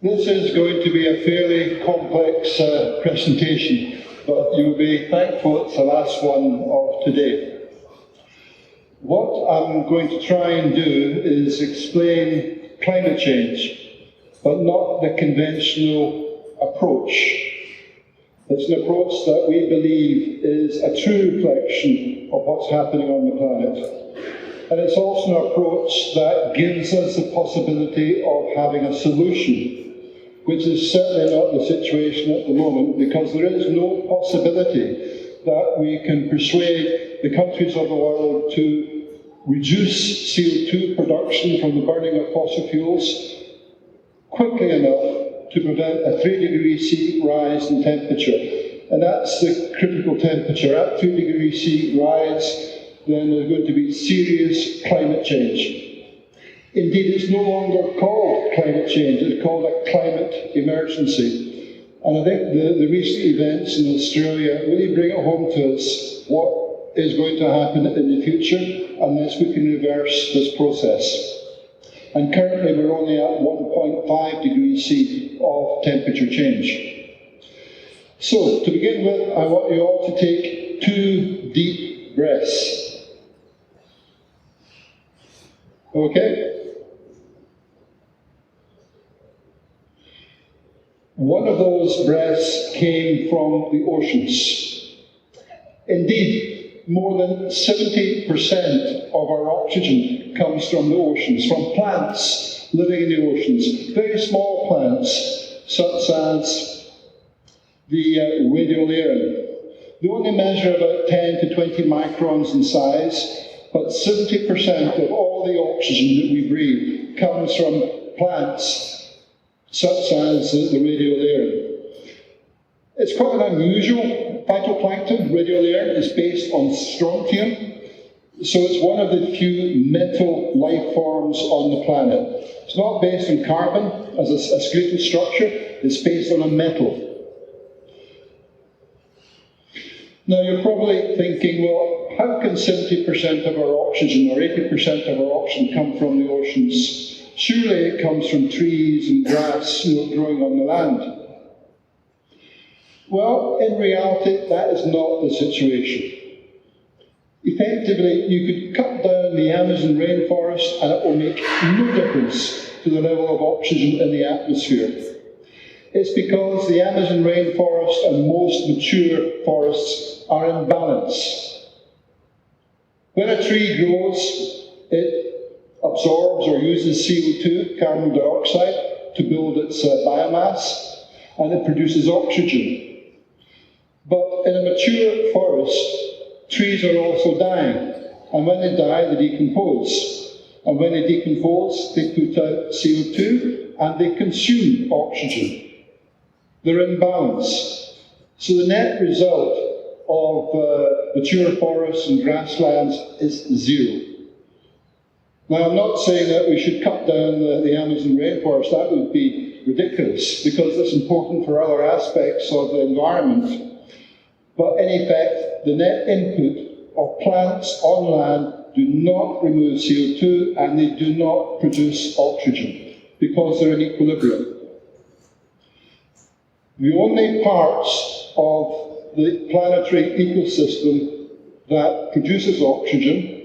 This is going to be a fairly complex presentation, but you'll be thankful it's the last one of today. What I'm going to try and do is explain climate change, but not the conventional approach. It's an approach that we believe is a true reflection of what's happening on the planet. And it's also an approach that gives us the possibility of having a solution, which is certainly not the situation at the moment, because there is no possibility that we can persuade the countries of the world to reduce CO2 production from the burning of fossil fuels quickly enough to prevent a 3°C rise in temperature. And that's the critical temperature. At 3°C rise, then there's going to be serious climate change. Indeed, it's no longer called climate change, it's called a climate emergency. And I think the recent events in Australia really bring it home to us what is going to happen in the future unless we can reverse this process. And currently we're only at 1.5°C of temperature change. So, to begin with, I want you all to take 2 deep breaths. Okay? One of those breaths came from the oceans. Indeed, more than 70% of our oxygen comes from the oceans, from plants living in the oceans. Very small plants, such as the radiolaria. They only measure about 10 to 20 microns in size, but 70% of all the oxygen that we breathe comes from plants such as the radiolaria. It's quite an unusual phytoplankton. Radiolaria is based on strontium, so it's one of the few metal life forms on the planet. It's not based on carbon as a skeletal structure, it's based on a metal. Now you're probably thinking, well, how can 70% of our oxygen or 80% of our oxygen come from the oceans? Surely it comes from trees and grass growing on the land. Well, in reality, that is not the situation. Effectively, you could cut down the Amazon rainforest and it will make no difference to the level of oxygen in the atmosphere. It's because the Amazon rainforest and most mature forests are in balance. When a tree grows, it absorbs or uses CO2, carbon dioxide, to build its biomass, and it produces oxygen. But in a mature forest, trees are also dying, and when they die, they decompose. And when they decompose, they put out CO2, and they consume oxygen. They're in balance. So the net result of mature forests and grasslands is zero. Now, I'm not saying that we should cut down the Amazon rainforest. That would be ridiculous, because it's important for other aspects of the environment. But in effect, the net input of plants on land do not remove CO2 and they do not produce oxygen, because they're in equilibrium. The only parts of the planetary ecosystem that produces oxygen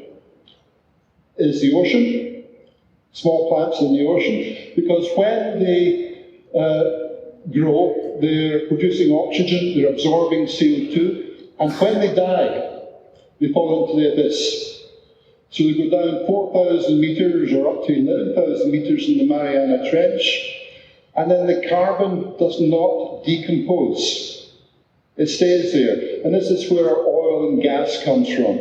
is the ocean, small plants in the ocean, because when they grow, they're producing oxygen, they're absorbing CO2, and when they die, they fall into the abyss. So they go down 4,000 metres or up to 11,000 metres in the Mariana Trench, and then the carbon does not decompose. It stays there, and this is where our oil and gas comes from.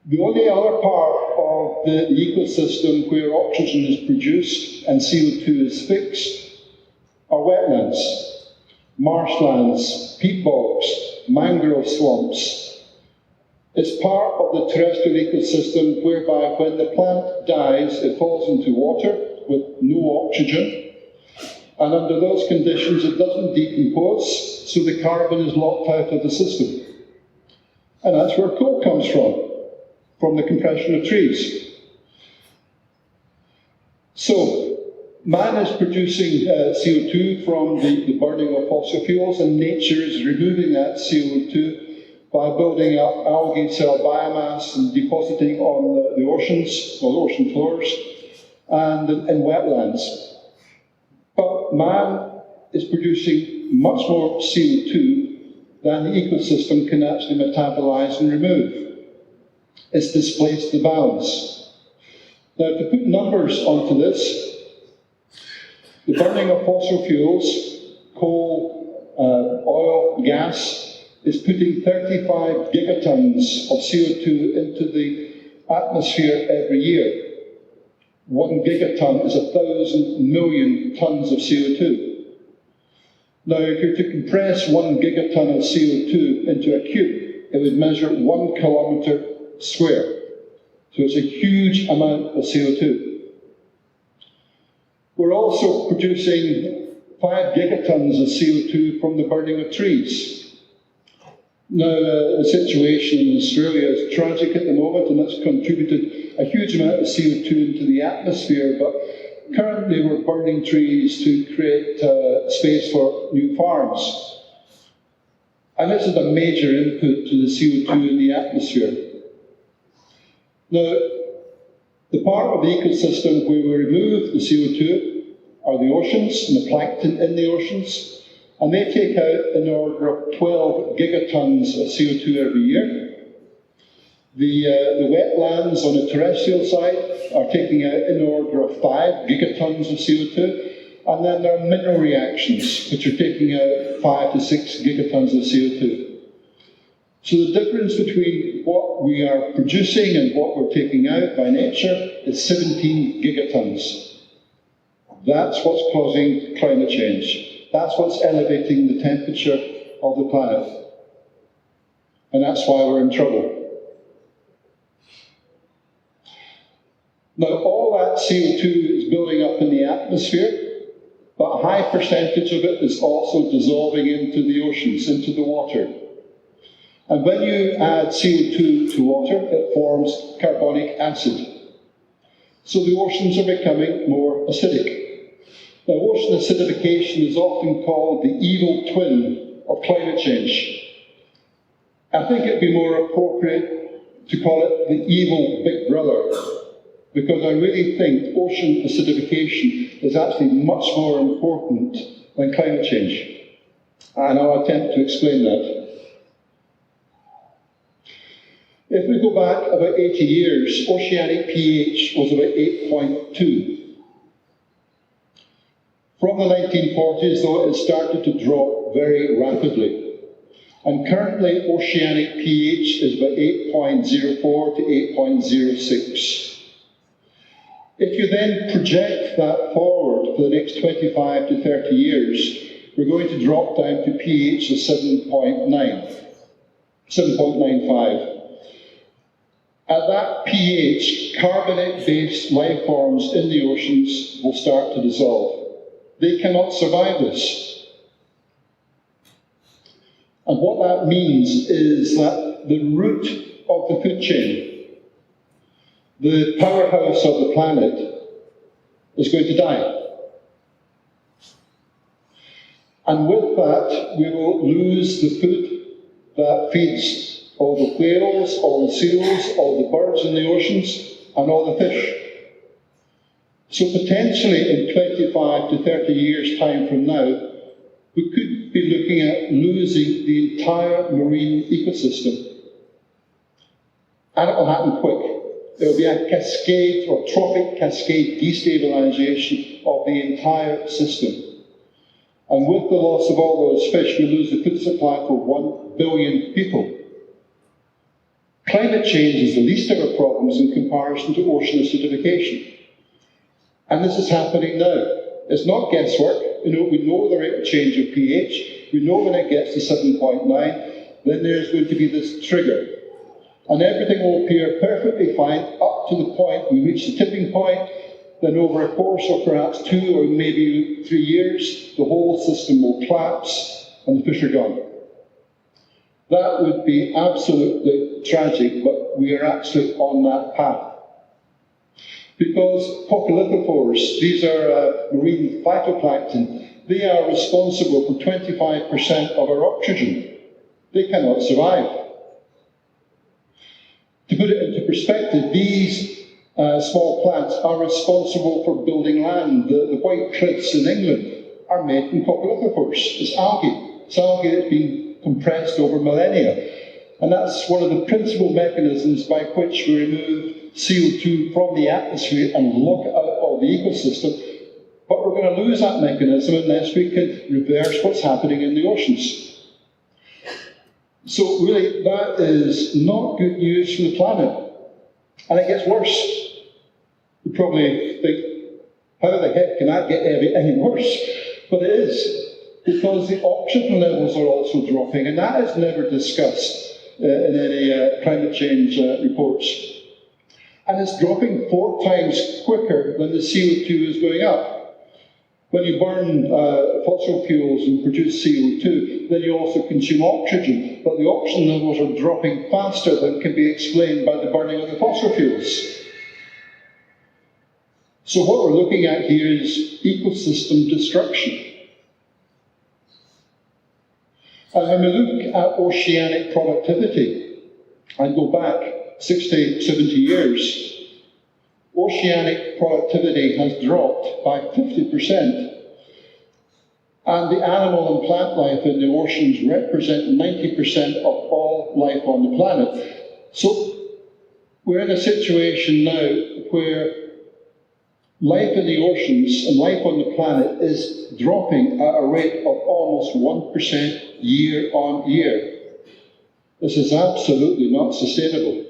The only other part of the ecosystem where oxygen is produced and CO2 is fixed are wetlands, marshlands, peat bogs, mangrove swamps. It's part of the terrestrial ecosystem whereby when the plant dies, it falls into water with no oxygen. And under those conditions, it doesn't decompose, so the carbon is locked out of the system. And that's where coal comes from the compression of trees. So, Man is producing CO2 from the burning of fossil fuels, and nature is removing that CO2 by building up algae cell biomass and depositing on the oceans, or the ocean floors, and in wetlands. But man is producing much more CO2 than the ecosystem can actually metabolize and remove. It's displaced the balance. Now, to put numbers onto this, the burning of fossil fuels, coal, oil, gas, is putting 35 gigatons of CO2 into the atmosphere every year. 1 gigaton is 1,000 million tons of CO2. Now, if you're to compress 1 gigaton of CO2 into a cube, it would measure 1 kilometre square. So it's a huge amount of CO2. We're also producing 5 gigatons of CO2 from the burning of trees. Now, the situation in Australia is tragic at the moment, and that's contributed a huge amount of CO2 into the atmosphere, but currently we're burning trees to create space for new farms. And this is a major input to the CO2 in the atmosphere. Now, the part of the ecosystem where we remove the CO2 are the oceans and the plankton in the oceans, and they take out in the order of 12 gigatons of CO2 every year. The wetlands on the terrestrial side are taking out in the order of 5 gigatons of CO2, and then there are mineral reactions, which are taking out 5 to 6 gigatons of CO2. So the difference between what we are producing and what we're taking out by nature is 17 gigatons. That's what's causing climate change. That's what's elevating the temperature of the planet. And that's why we're in trouble. Now, all that CO2 is building up in the atmosphere, but a high percentage of it is also dissolving into the oceans, into the water. And when you add CO2 to water, it forms carbonic acid. So the oceans are becoming more acidic. Now, ocean acidification is often called the evil twin of climate change. I think it'd be more appropriate to call it the evil big brother, because I really think ocean acidification is actually much more important than climate change. And I'll attempt to explain that. If we go back about 80 years, oceanic pH was about 8.2. From the 1940s, though, it started to drop very rapidly. And currently, oceanic pH is about 8.04 to 8.06. If you then project that forward for the next 25 to 30 years, we're going to drop down to pH of 7.95. At that pH, carbonate-based life forms in the oceans will start to dissolve. They cannot survive this. And what that means is that the root of the food chain, the powerhouse of the planet, is going to die. And with that, we will lose the food that feeds all the whales, all the seals, all the birds in the oceans, and all the fish. So potentially in 25 to 30 years' time from now, we could be looking at losing the entire marine ecosystem. And it will happen quick. There will be a cascade or trophic cascade destabilization of the entire system. And with the loss of all those fish, we lose the food supply for 1 billion people. Climate change is the least of our problems in comparison to ocean acidification. And this is happening now. It's not guesswork. We know the rate of change of pH. We know when it gets to 7.9, then there's going to be this trigger. And everything will appear perfectly fine up to the point we reach the tipping point. Then over a course of perhaps 2 or maybe 3 years, the whole system will collapse and the fish are gone. That would be absolutely tragic, but we are actually on that path. Because polyphophores, these are marine phytoplankton, they are responsible for 25% of our oxygen. They cannot survive. To put it into perspective, these small plants are responsible for building land. The white cliffs in England are made from polyphophores. It's algae. It's algae that's been compressed over millennia. And that's one of the principal mechanisms by which we remove CO2 from the atmosphere and lock it out of the ecosystem. But we're going to lose that mechanism unless we can reverse what's happening in the oceans. So really, that is not good news for the planet. And it gets worse. You probably think, how the heck can that get any worse? But it is, because the oxygen levels are also dropping, and that is never discussed in any climate change reports. And it's dropping 4 times quicker than the CO2 is going up. When you burn fossil fuels and produce CO2, then you also consume oxygen, but the oxygen levels are dropping faster than can be explained by the burning of the fossil fuels. So what we're looking at here is ecosystem destruction. And when we look at oceanic productivity, and go back 60, 70 years, oceanic productivity has dropped by 50%. And the animal and plant life in the oceans represent 90% of all life on the planet. So we're in a situation now where life in the oceans and life on the planet is dropping at a rate of almost 1% year on year. This is absolutely not sustainable.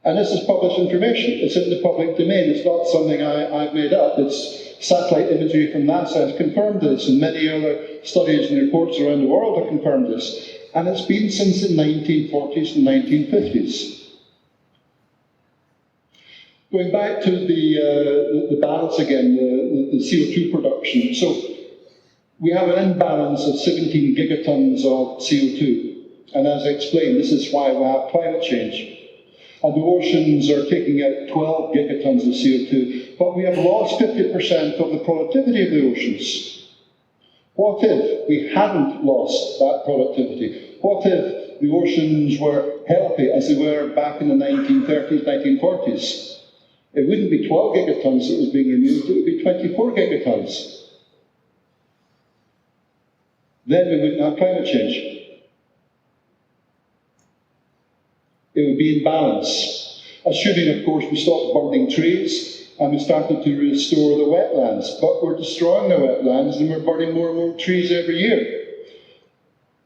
And this is published information. It's in the public domain. It's not something I've made up. It's satellite imagery from NASA has confirmed this, and many other studies and reports around the world have confirmed this. And it's been since the 1940s and 1950s. Going back to the balance again, the CO2 production. So we have an imbalance of 17 gigatons of CO2. And as I explained, this is why we have climate change. And the oceans are taking out 12 gigatons of CO2, but we have lost 50% of the productivity of the oceans. What if we hadn't lost that productivity? What if the oceans were healthy as they were back in the 1930s, 1940s? It wouldn't be 12 gigatons that was being removed, it would be 24 gigatons. Then we wouldn't have climate change. It would be in balance. Assuming, of course, we stopped burning trees and we started to restore the wetlands. But we're destroying the wetlands and we're burning more and more trees every year.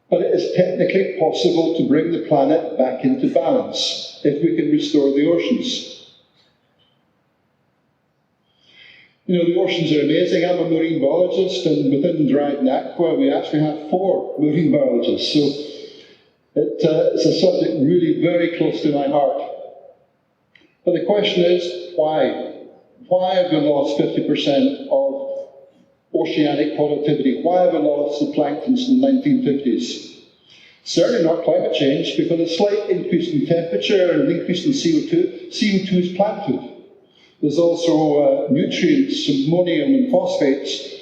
But it is technically possible to bring the planet back into balance if we can restore the oceans. You know, the oceans are amazing. I'm a marine biologist, and within Dryden Aqua, we actually have 4 marine biologists. So it's a subject really very close to my heart. But the question is, why? Why have we lost 50% of oceanic productivity? Why have we lost the plankton in the 1950s? Certainly not climate change, because a slight increase in temperature and an increase in CO2, CO2 is plant food. There's also nutrients, ammonium and phosphates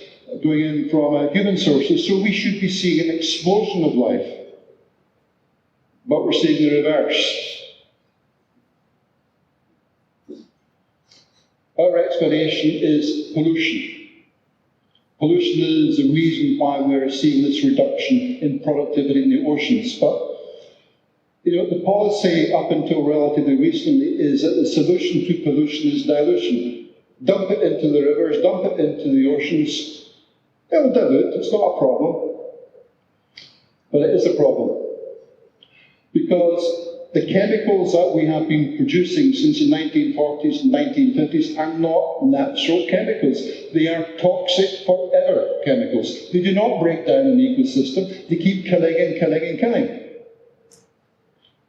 going in from human sources, so we should be seeing an explosion of life. But we're seeing the reverse. Our explanation is pollution. Pollution is the reason why we're seeing this reduction in productivity in the oceans. But you know, the policy up until relatively recently is that the solution to pollution is dilution. Dump it into the rivers, dump it into the oceans. It'll dilute, it's not a problem. But it is a problem. Because the chemicals that we have been producing since the 1940s and 1950s are not natural chemicals. They are toxic forever chemicals. They do not break down an ecosystem. They keep killing and killing and killing.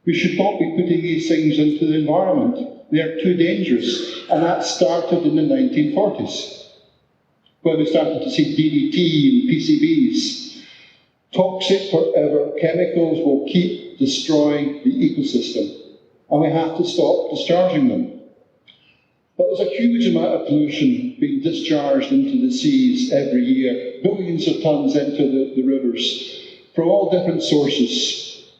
We should not be putting these things into the environment. They are too dangerous. And that started in the 1940s, when we started to see DDT and PCBs. Toxic forever chemicals will keep destroying the ecosystem. And we have to stop discharging them. But there's a huge amount of pollution being discharged into the seas every year, billions of tons into the rivers, from all different sources,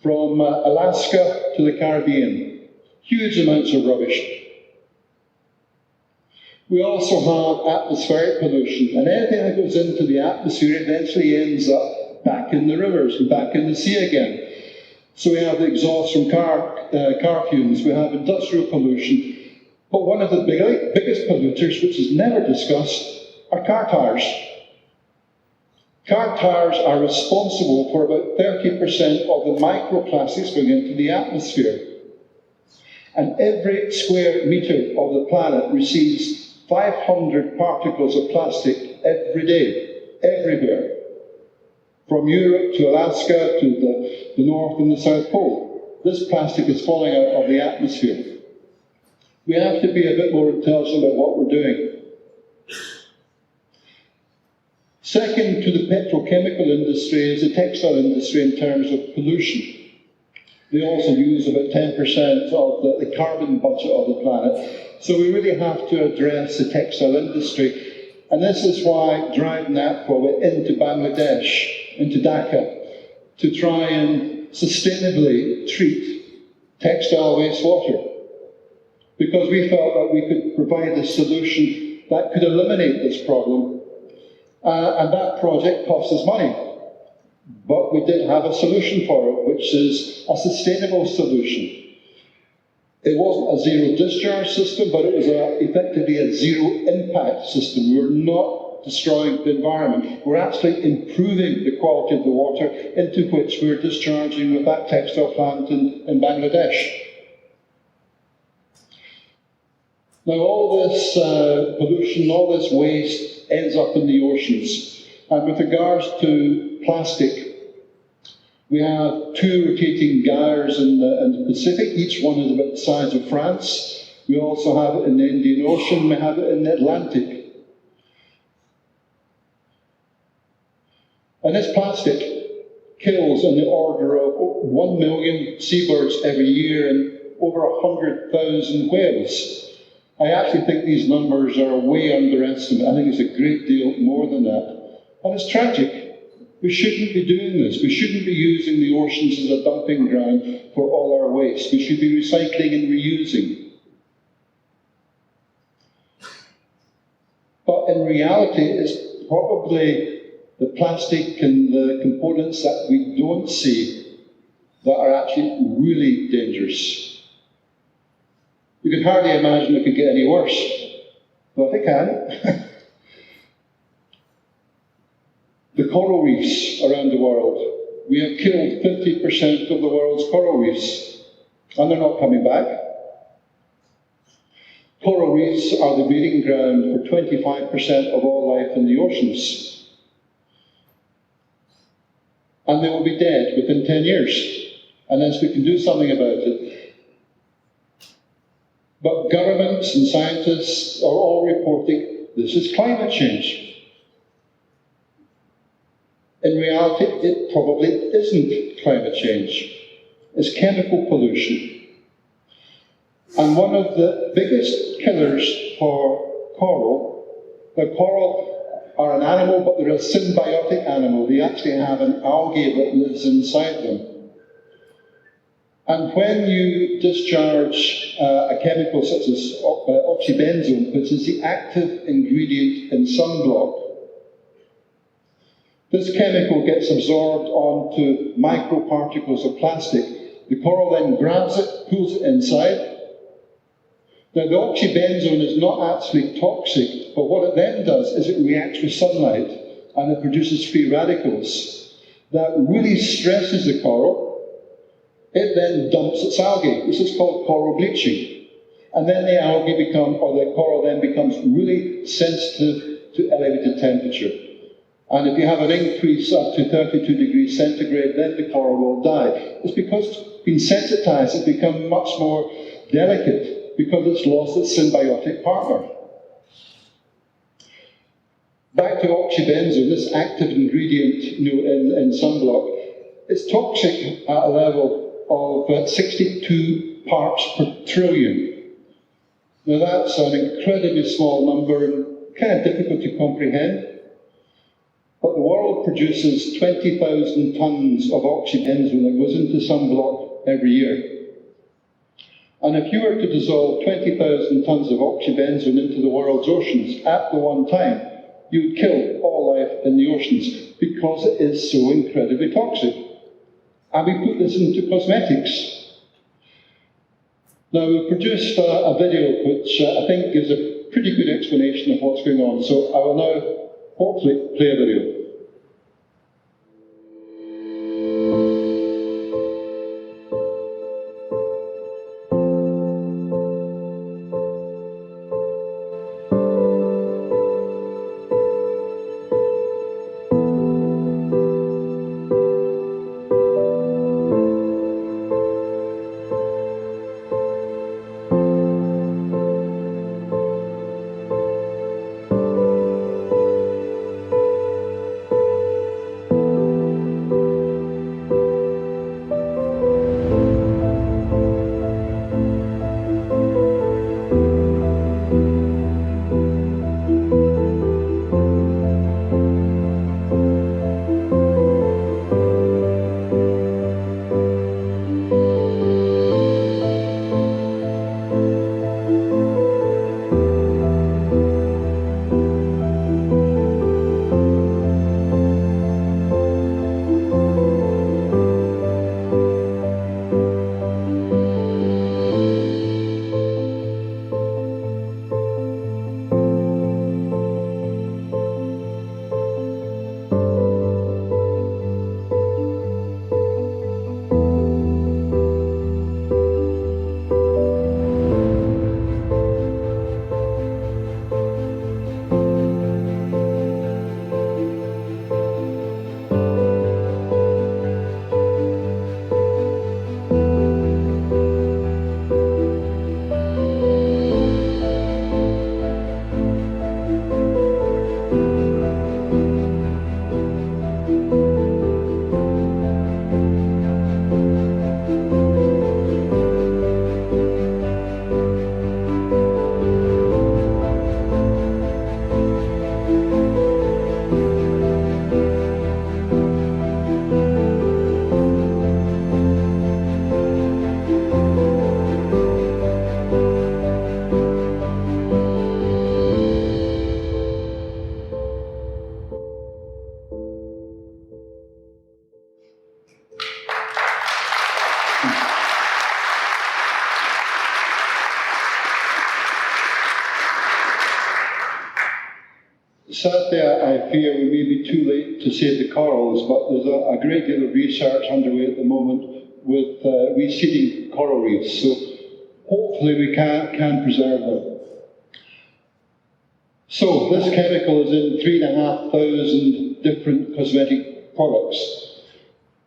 from Alaska to the Caribbean. Huge amounts of rubbish. We also have atmospheric pollution, and anything that goes into the atmosphere eventually ends up back in the rivers and back in the sea again. So we have the exhaust from car fumes, we have industrial pollution, but one of the biggest polluters, which is never discussed, are car tires. Car tires are responsible for about 30% of the microplastics going into the atmosphere. And every square metre of the planet receives 500 particles of plastic every day, everywhere. From Europe to Alaska to the North and the South Pole. This plastic is falling out of the atmosphere. We have to be a bit more intelligent about what we're doing. Second to the petrochemical industry is the textile industry in terms of pollution. They also use about 10% of the carbon budget of the planet. So we really have to address the textile industry. And this is why driving that forward into Bangladesh, into Dhaka, to try and sustainably treat textile wastewater. Because we felt that we could provide a solution that could eliminate this problem. And that project cost us money. But we did have a solution for it, which is a sustainable solution. It wasn't a zero discharge system, but it was effectively a zero impact system. We were not destroying the environment. We're actually improving the quality of the water into which we're discharging with that textile plant in Bangladesh. Now all this pollution, all this waste ends up in the oceans. And with regards to plastic, we have 2 rotating gyres in the Pacific. Each one is about the size of France. We also have it in the Indian Ocean. We have it in the Atlantic. And this plastic kills in the order of 1 million seabirds every year and over 100,000 whales. I actually think these numbers are way underestimated. I think it's a great deal more than that. And it's tragic. We shouldn't be doing this. We shouldn't be using the oceans as a dumping ground for all our waste. We should be recycling and reusing. But in reality, it's probably the plastic and the components that we don't see that are actually really dangerous. You can hardly imagine it could get any worse, but it can. The coral reefs around the world. We have killed 50% of the world's coral reefs, and they're not coming back. Coral reefs are the breeding ground for 25% of all life in the oceans. And they will be dead within 10 years, unless we can do something about it. But governments and scientists are all reporting this is climate change. In reality, it probably isn't climate change. It's chemical pollution. And one of the biggest killers for coral, the coral are an animal, but they're a symbiotic animal. They actually have an algae that lives inside them. And when you discharge a chemical such as oxybenzone, which is the active ingredient in sunblock, this chemical gets absorbed onto microparticles of plastic. The coral then grabs it, pulls it inside. Now, the oxybenzone is not actually toxic, but what it then does is it reacts with sunlight and it produces free radicals that really stresses the coral. It then dumps its algae. This is called coral bleaching. And then the coral then becomes really sensitive to elevated temperature. And if you have an increase up to 32 degrees centigrade, then the coral will die. It's because it's been sensitized, it's become much more delicate because it's lost its symbiotic partner. Back to oxybenzone, this active ingredient in sunblock, it's toxic at a level of 62 parts per trillion. Now that's an incredibly small number and kind of difficult to comprehend, but the world produces 20,000 tonnes of oxybenzone that goes into sunblock every year. And if you were to dissolve 20,000 tonnes of oxybenzone into the world's oceans at the one time, you would kill all life in the oceans because it is so incredibly toxic. And we put this into cosmetics. Now, we've produced a video which I think gives a pretty good explanation of what's going on. So I will now hopefully play a video. Sadly, I fear we may be too late to save the corals, but there's a great deal of research underway at the moment with reseeding coral reefs, so hopefully we can preserve them. So this chemical is in 3,500 different cosmetic products.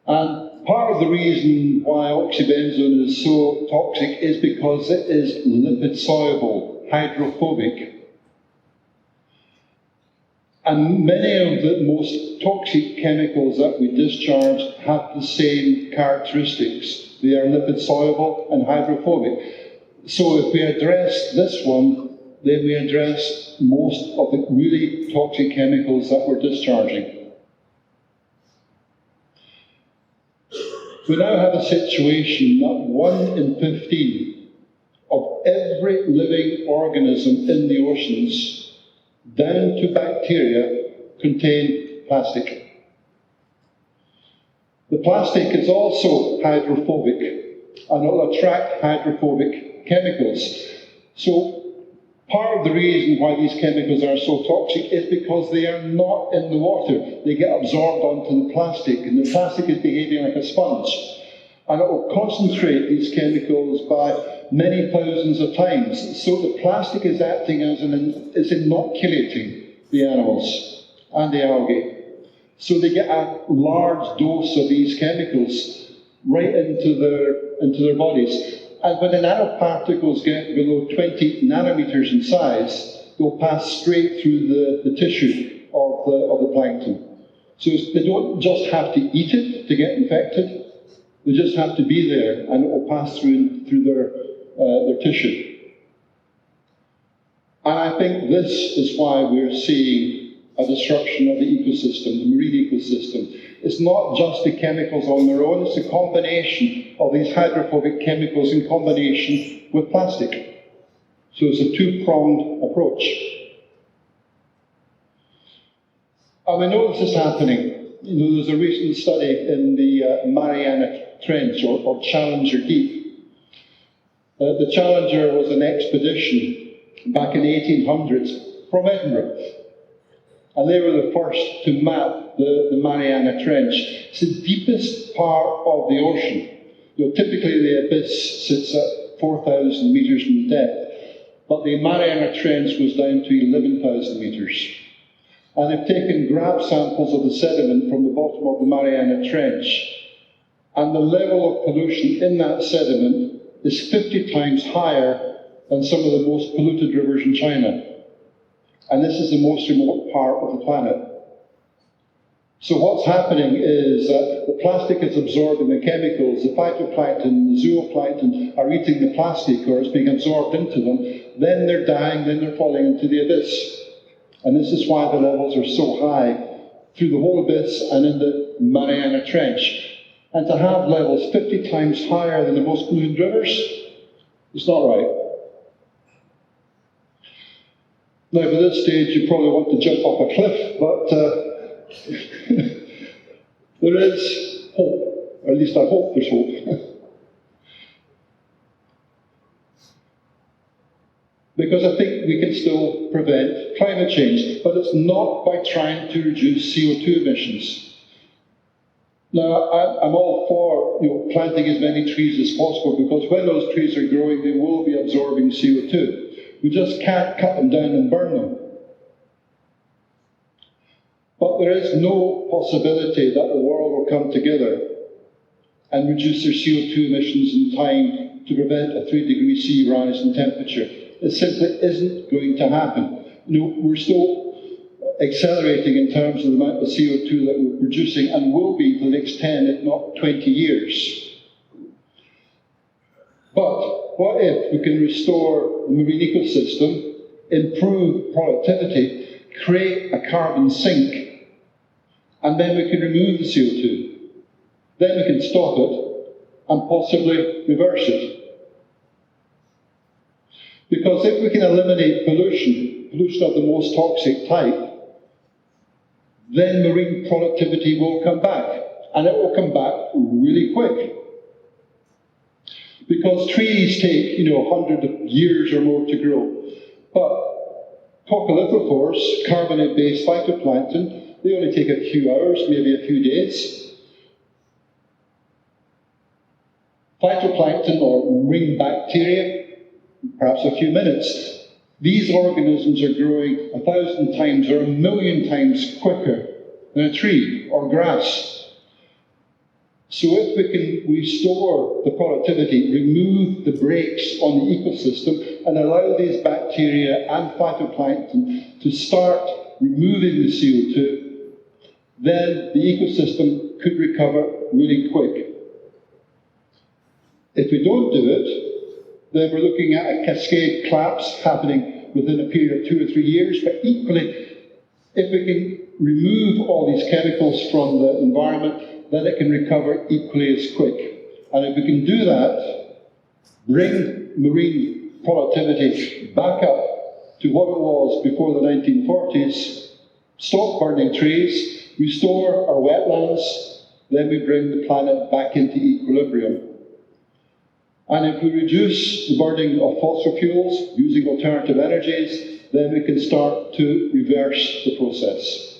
And part of the reason why oxybenzone is so toxic is because it is lipid-soluble, hydrophobic. And many of the most toxic chemicals that we discharge have the same characteristics. They are lipid-soluble and hydrophobic. So if we address this one, then we address most of the really toxic chemicals that we're discharging. We now have a situation that 1 in 15 of every living organism in the oceans, down to bacteria, contain plastic. The plastic is also hydrophobic and will attract hydrophobic chemicals. So part of the reason why these chemicals are so toxic is because they are not in the water. They get absorbed onto the plastic, and the plastic is behaving like a sponge. And it will concentrate these chemicals by many thousands of times. So the plastic is acting as is inoculating the animals and the algae. So they get a large dose of these chemicals right into their bodies. And when the nanoparticles get below 20 nanometers in size, they'll pass straight through the tissue of the plankton. So they don't just have to eat it to get infected. They just have to be there, and it will pass through their tissue. And I think this is why we're seeing a destruction of the ecosystem, the marine ecosystem. It's not just the chemicals on their own, it's a combination of these hydrophobic chemicals in combination with plastic. So it's a two-pronged approach. And we know this is happening. You know, there's a recent study in the Mariana Trench, or Challenger Deep. The Challenger was an expedition back in the 1800s from Edinburgh. And they were the first to map the Mariana Trench. It's the deepest part of the ocean. You know, typically the abyss sits at 4,000 metres in depth, but the Mariana Trench was down to 11,000 metres. And they've taken grab samples of the sediment from the bottom of the Mariana Trench, and the level of pollution in that sediment is 50 times higher than some of the most polluted rivers in China. And this is the most remote part of the planet. So what's happening is the plastic is absorbing the chemicals, the phytoplankton, the zooplankton are eating the plastic, or it's being absorbed into them, then they're dying, then they're falling into the abyss. And this is why the levels are so high through the whole abyss and in the Mariana Trench. And to have levels 50 times higher than the most polluted rivers, it's not right. Now, by this stage, you probably want to jump off a cliff, but there is hope. Or at least I hope there's hope. Because I think we can still prevent climate change, but it's not by trying to reduce CO2 emissions. Now, I'm all for planting as many trees as possible, because when those trees are growing, they will be absorbing CO2. We just can't cut them down and burn them. But there is no possibility that the world will come together and reduce their CO2 emissions in time to prevent a 3 C rise in temperature. It simply isn't going to happen. We're still accelerating in terms of the amount of CO2 that we're producing, and will be for the next 10, if not 20 years. But what if we can restore the marine ecosystem, improve productivity, create a carbon sink, and then we can remove the CO2. Then we can stop it and possibly reverse it. Because if we can eliminate pollution of the most toxic type, then marine productivity will come back, and it will come back really quick. Because trees take, 100 years or more to grow. But coccolithophores, carbonate-based phytoplankton, they only take a few hours, maybe a few days. Phytoplankton, or marine bacteria, perhaps a few minutes. These organisms are growing 1,000 times or 1,000,000 times quicker than a tree or grass. So if we can restore the productivity, remove the brakes on the ecosystem, and allow these bacteria and phytoplankton to start removing the CO2, then the ecosystem could recover really quick. If we don't do it, then we're looking at a cascade collapse happening within a period of 2 or 3 years. But equally, if we can remove all these chemicals from the environment, then it can recover equally as quick. And if we can do that, bring marine productivity back up to what it was before the 1940s, stop burning trees, restore our wetlands, then we bring the planet back into equilibrium. And if we reduce the burning of fossil fuels using alternative energies, then we can start to reverse the process.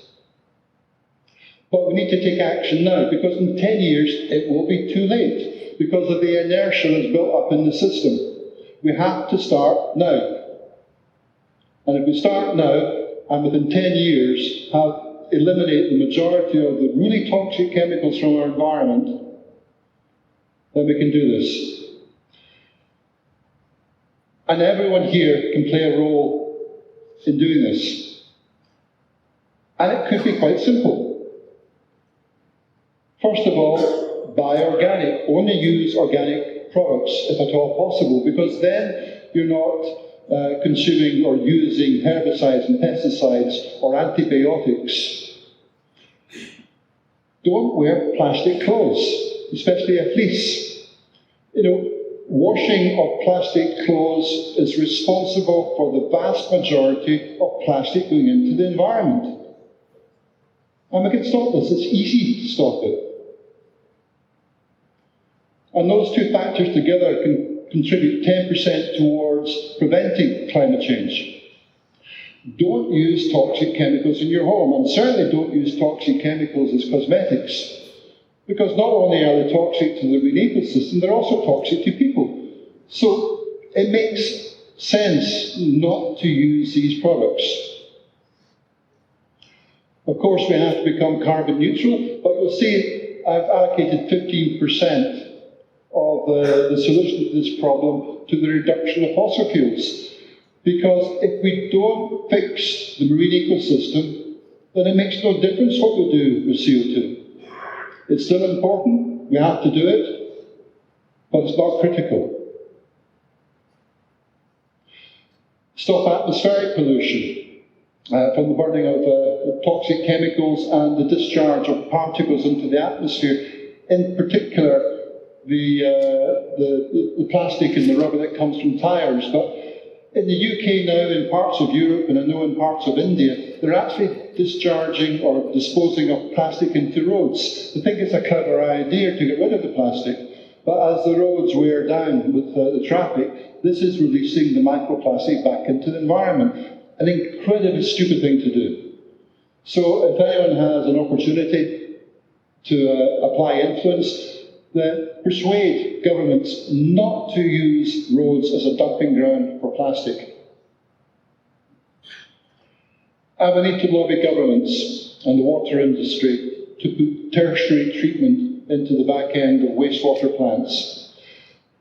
But we need to take action now, because in 10 years it will be too late because of the inertia that's built up in the system. We have to start now. And if we start now, and within 10 years have eliminated the majority of the really toxic chemicals from our environment, then we can do this. And everyone here can play a role in doing this. And it could be quite simple. First of all, buy organic. Only use organic products if at all possible, because then you're not consuming or using herbicides and pesticides or antibiotics. Don't wear plastic clothes, especially a fleece. Washing of plastic clothes is responsible for the vast majority of plastic going into the environment. And we can stop this. It's easy to stop it. And those two factors together can contribute 10% towards preventing climate change. Don't use toxic chemicals in your home, and certainly don't use toxic chemicals as cosmetics, because not only are they toxic to the marine ecosystem, they're also toxic to people. So it makes sense not to use these products. Of course, we have to become carbon neutral, but you'll see I've allocated 15% of the solution to this problem to the reduction of fossil fuels. Because if we don't fix the marine ecosystem, then it makes no difference what we do with CO2. It's still important, we have to do it, but it's not critical. Stop atmospheric pollution from the burning of toxic chemicals and the discharge of particles into the atmosphere, in particular the plastic and the rubber that comes from tyres. But in the UK now, in parts of Europe, and I know in parts of India, they're actually discharging or disposing of plastic into roads. They think it's a clever idea to get rid of the plastic, but as the roads wear down with the traffic, this is releasing the microplastic back into the environment. An incredibly stupid thing to do. So if anyone has an opportunity to apply influence, then persuade governments not to use roads as a dumping ground for plastic. And we need to lobby governments and the water industry to put tertiary treatment into the back end of wastewater plants.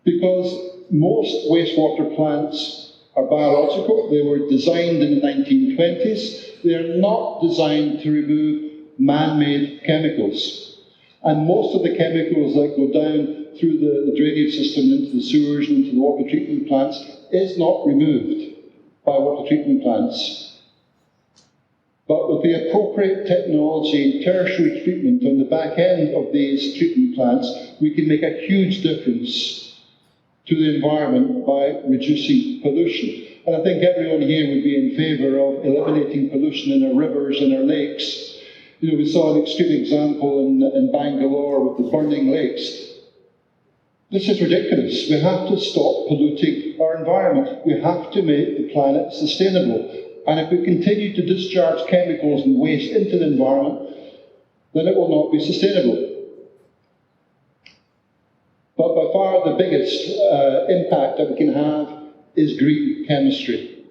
Because most wastewater plants are biological. They were designed in the 1920s. They are not designed to remove man-made chemicals. And most of the chemicals that go down through the drainage system into the sewers and into the water treatment plants is not removed by water treatment plants. But with the appropriate technology and tertiary treatment on the back end of these treatment plants, we can make a huge difference to the environment by reducing pollution. And I think everyone here would be in favour of eliminating pollution in our rivers and our lakes. We saw an extreme example in Bangalore with the burning lakes. This is ridiculous. We have to stop polluting our environment. We have to make the planet sustainable. And if we continue to discharge chemicals and waste into the environment, then it will not be sustainable. But by far the biggest impact that we can have is green chemistry.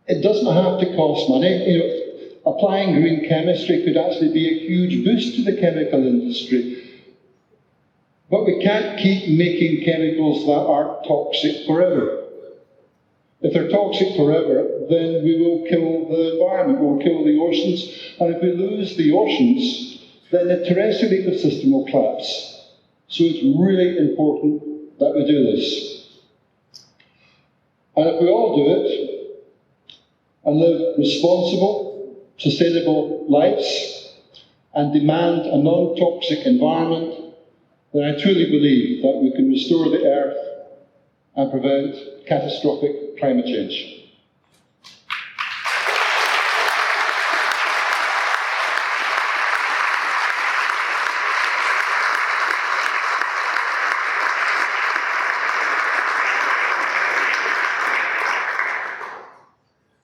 It doesn't have to cost money. Applying green chemistry could actually be a huge boost to the chemical industry. But we can't keep making chemicals that are toxic forever. If they're toxic forever, then we will kill the environment, we'll kill the oceans, and if we lose the oceans, then the terrestrial ecosystem will collapse. So it's really important that we do this. And if we all do it, and live responsible, sustainable lives, and demand a non-toxic environment, then I truly believe that we can restore the Earth and prevent catastrophic climate change.